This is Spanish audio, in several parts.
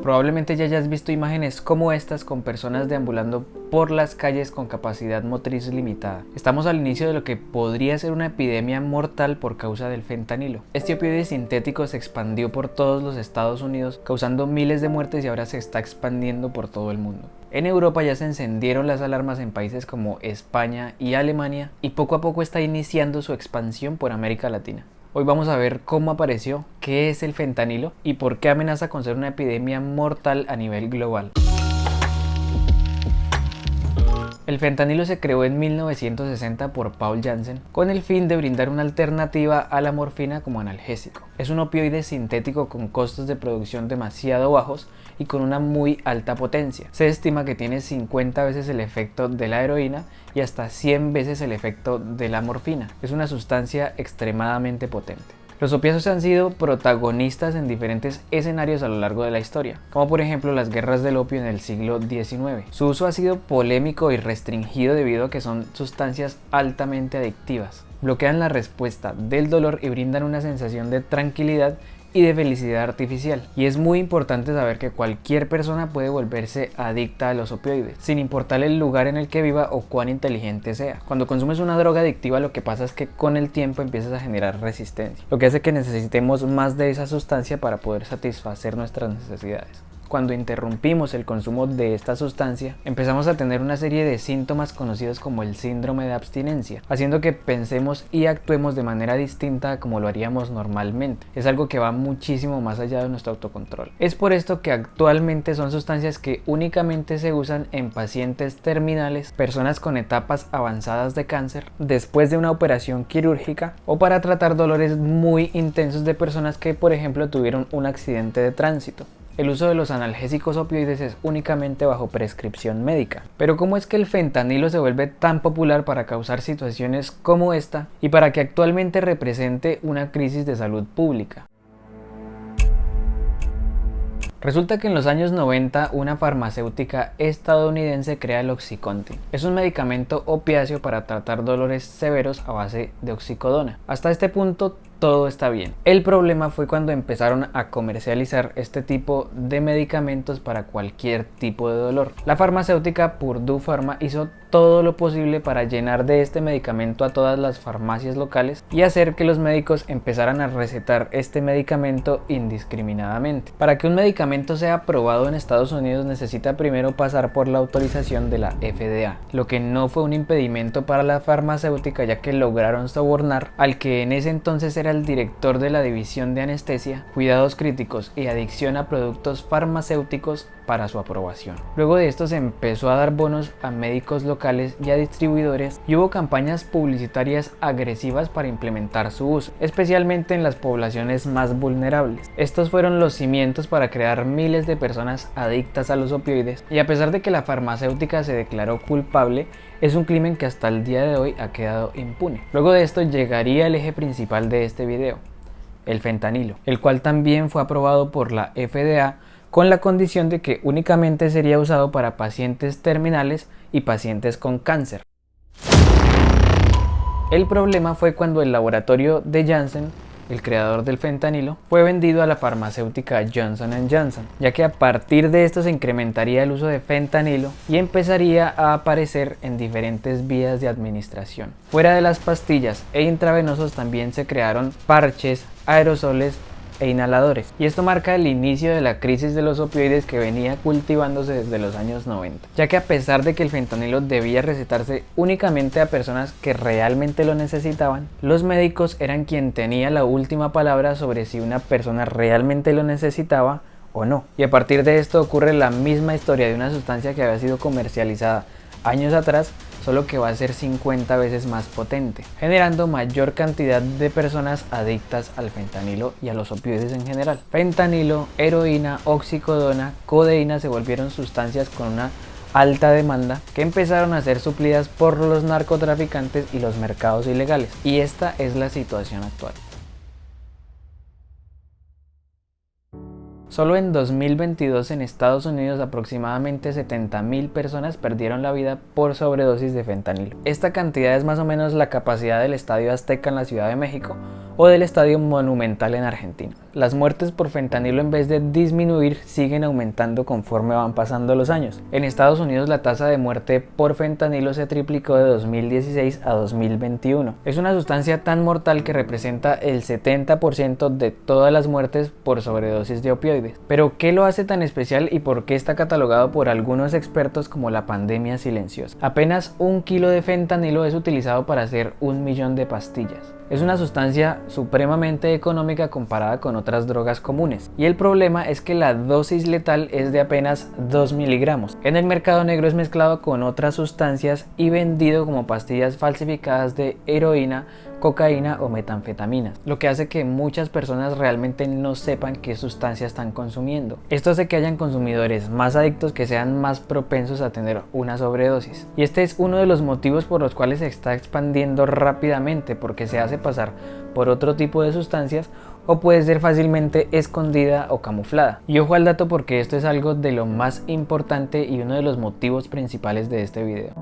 Probablemente ya hayas visto imágenes como estas con personas deambulando por las calles con capacidad motriz limitada. Estamos al inicio de lo que podría ser una epidemia mortal por causa del fentanilo. Este opioide sintético se expandió por todos los Estados Unidos, causando miles de muertes y ahora se está expandiendo por todo el mundo. En Europa ya se encendieron las alarmas en países como España y Alemania y poco a poco está iniciando su expansión por América Latina. Hoy vamos a ver cómo apareció, qué es el fentanilo y por qué amenaza con ser una epidemia mortal a nivel global. El fentanilo se creó en 1960 por Paul Janssen con el fin de brindar una alternativa a la morfina como analgésico. Es un opioide sintético con costos de producción demasiado bajos y con una muy alta potencia. Se estima que tiene 50 veces el efecto de la heroína y hasta 100 veces el efecto de la morfina. Es una sustancia extremadamente potente. Los opiáceos han sido protagonistas en diferentes escenarios a lo largo de la historia, como por ejemplo las guerras del opio en el siglo XIX. Su uso ha sido polémico y restringido debido a que son sustancias altamente adictivas. Bloquean la respuesta del dolor y brindan una sensación de tranquilidad y de felicidad artificial. Y es muy importante saber que cualquier persona puede volverse adicta a los opioides, sin importar el lugar en el que viva o cuán inteligente sea. Cuando consumes una droga adictiva, lo que pasa es que con el tiempo empiezas a generar resistencia, lo que hace que necesitemos más de esa sustancia para poder satisfacer nuestras necesidades. Cuando interrumpimos el consumo de esta sustancia, empezamos a tener una serie de síntomas conocidos como el síndrome de abstinencia, haciendo que pensemos y actuemos de manera distinta a como lo haríamos normalmente. Es algo que va muchísimo más allá de nuestro autocontrol. Es por esto que actualmente son sustancias que únicamente se usan en pacientes terminales, personas con etapas avanzadas de cáncer, después de una operación quirúrgica o para tratar dolores muy intensos de personas que, por ejemplo, tuvieron un accidente de tránsito. El uso de los analgésicos opioides es únicamente bajo prescripción médica. Pero ¿cómo es que el fentanilo se vuelve tan popular para causar situaciones como esta y para que actualmente represente una crisis de salud pública? Resulta que en los años 90 una farmacéutica estadounidense crea el Oxycontin. Es un medicamento opiáceo para tratar dolores severos a base de oxicodona. Hasta este punto todo está bien. El problema fue cuando empezaron a comercializar este tipo de medicamentos para cualquier tipo de dolor. La farmacéutica Purdue Pharma hizo todo lo posible para llenar de este medicamento a todas las farmacias locales y hacer que los médicos empezaran a recetar este medicamento indiscriminadamente. Para que un medicamento sea aprobado en Estados Unidos necesita primero pasar por la autorización de la FDA, lo que no fue un impedimento para la farmacéutica, ya que lograron sobornar al que en ese entonces era el director de la división de anestesia, cuidados críticos y adicción a productos farmacéuticos para su aprobación. Luego de esto se empezó a dar bonos a médicos locales y a distribuidores y hubo campañas publicitarias agresivas para implementar su uso, especialmente en las poblaciones más vulnerables. Estos fueron los cimientos para crear miles de personas adictas a los opioides y a pesar de que la farmacéutica se declaró culpable, es un crimen que hasta el día de hoy ha quedado impune. Luego de esto llegaría el eje principal de este video, el fentanilo, el cual también fue aprobado por la FDA con la condición de que únicamente sería usado para pacientes terminales y pacientes con cáncer. El problema fue cuando el laboratorio de Janssen, el creador del fentanilo, fue vendido a la farmacéutica Johnson & Johnson, ya que a partir de esto se incrementaría el uso de fentanilo y empezaría a aparecer en diferentes vías de administración. Fuera de las pastillas e intravenosos también se crearon parches, aerosoles e inhaladores, y esto marca el inicio de la crisis de los opioides que venía cultivándose desde los años 90, ya que a pesar de que el fentanilo debía recetarse únicamente a personas que realmente lo necesitaban, los médicos eran quien tenía la última palabra sobre si una persona realmente lo necesitaba o no. Y a partir de esto ocurre la misma historia de una sustancia que había sido comercializada años atrás, solo que va a ser 50 veces más potente, generando mayor cantidad de personas adictas al fentanilo y a los opioides en general. Fentanilo, heroína, oxicodona, codeína se volvieron sustancias con una alta demanda que empezaron a ser suplidas por los narcotraficantes y los mercados ilegales, y esta es la situación actual. Solo en 2022 en Estados Unidos aproximadamente 70.000 personas perdieron la vida por sobredosis de fentanilo. Esta cantidad es más o menos la capacidad del Estadio Azteca en la Ciudad de México o del Estadio Monumental en Argentina. las muertes por fentanilo, en vez de disminuir, siguen aumentando conforme van pasando los años. En Estados Unidos la tasa de muerte por fentanilo se triplicó de 2016 a 2021. Es una sustancia tan mortal que representa el 70% de todas las muertes por sobredosis de opioides. Pero ¿qué lo hace tan especial y por qué está catalogado por algunos expertos como la pandemia silenciosa? Apenas 1 kilo de fentanilo es utilizado para hacer 1 millón de pastillas. Es una sustancia supremamente económica comparada con otras drogas comunes, y el problema es que la dosis letal es de apenas 2 miligramos. En el mercado negro es mezclado con otras sustancias y vendido como pastillas falsificadas de heroína, cocaína o metanfetaminas, lo que hace que muchas personas realmente no sepan qué sustancia están consumiendo. Esto hace que hayan consumidores más adictos que sean más propensos a tener una sobredosis. Y este es uno de los motivos por los cuales se está expandiendo rápidamente, porque se hace pasar por otro tipo de sustancias o puede ser fácilmente escondida o camuflada. Y ojo al dato, porque esto es algo de lo más importante y uno de los motivos principales de este video.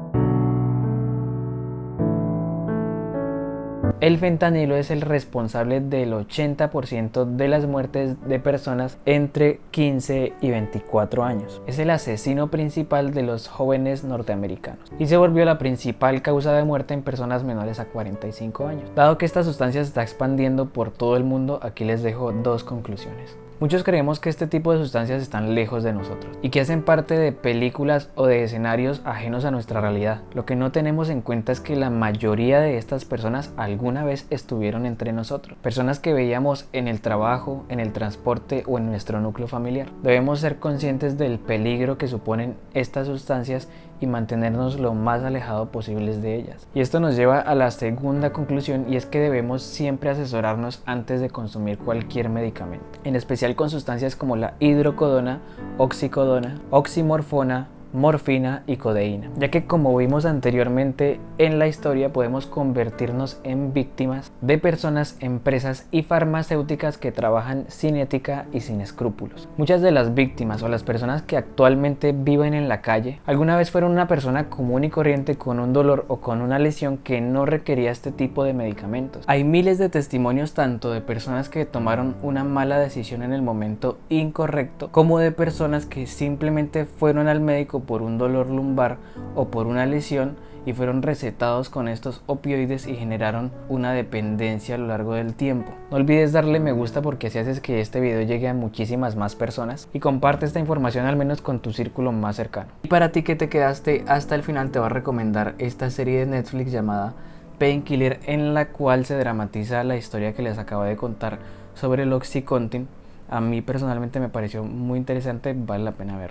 El fentanilo es el responsable del 80% de las muertes de personas entre 15 y 24 años. Es el asesino principal de los jóvenes norteamericanos y se volvió la principal causa de muerte en personas menores a 45 años. Dado que esta sustancia se está expandiendo por todo el mundo, aquí les dejo dos conclusiones. Muchos creemos que este tipo de sustancias están lejos de nosotros y que hacen parte de películas o de escenarios ajenos a nuestra realidad. Lo que no tenemos en cuenta es que la mayoría de estas personas alguna vez estuvieron entre nosotros. Personas que veíamos en el trabajo, en el transporte o en nuestro núcleo familiar. Debemos ser conscientes del peligro que suponen estas sustancias y mantenernos lo más alejado posibles de ellas. Y esto nos lleva a la segunda conclusión, y es que debemos siempre asesorarnos antes de consumir cualquier medicamento, en especial con sustancias como la hidrocodona, oxicodona, oximorfona, morfina y codeína, ya que, como vimos anteriormente en la historia, podemos convertirnos en víctimas de personas, empresas y farmacéuticas que trabajan sin ética y sin escrúpulos. Muchas de las víctimas o las personas que actualmente viven en la calle alguna vez fueron una persona común y corriente con un dolor o con una lesión que no requería este tipo de medicamentos. Hay miles de testimonios tanto de personas que tomaron una mala decisión en el momento incorrecto, como de personas que simplemente fueron al médico por un dolor lumbar o por una lesión y fueron recetados con estos opioides y generaron una dependencia a lo largo del tiempo. No olvides darle me gusta, porque así haces que este video llegue a muchísimas más personas, y comparte esta información al menos con tu círculo más cercano. Y para ti que te quedaste hasta el final, te voy a recomendar esta serie de Netflix llamada Painkiller, en la cual se dramatiza la historia que les acabo de contar sobre el OxyContin. A mí personalmente me pareció muy interesante, vale la pena ver.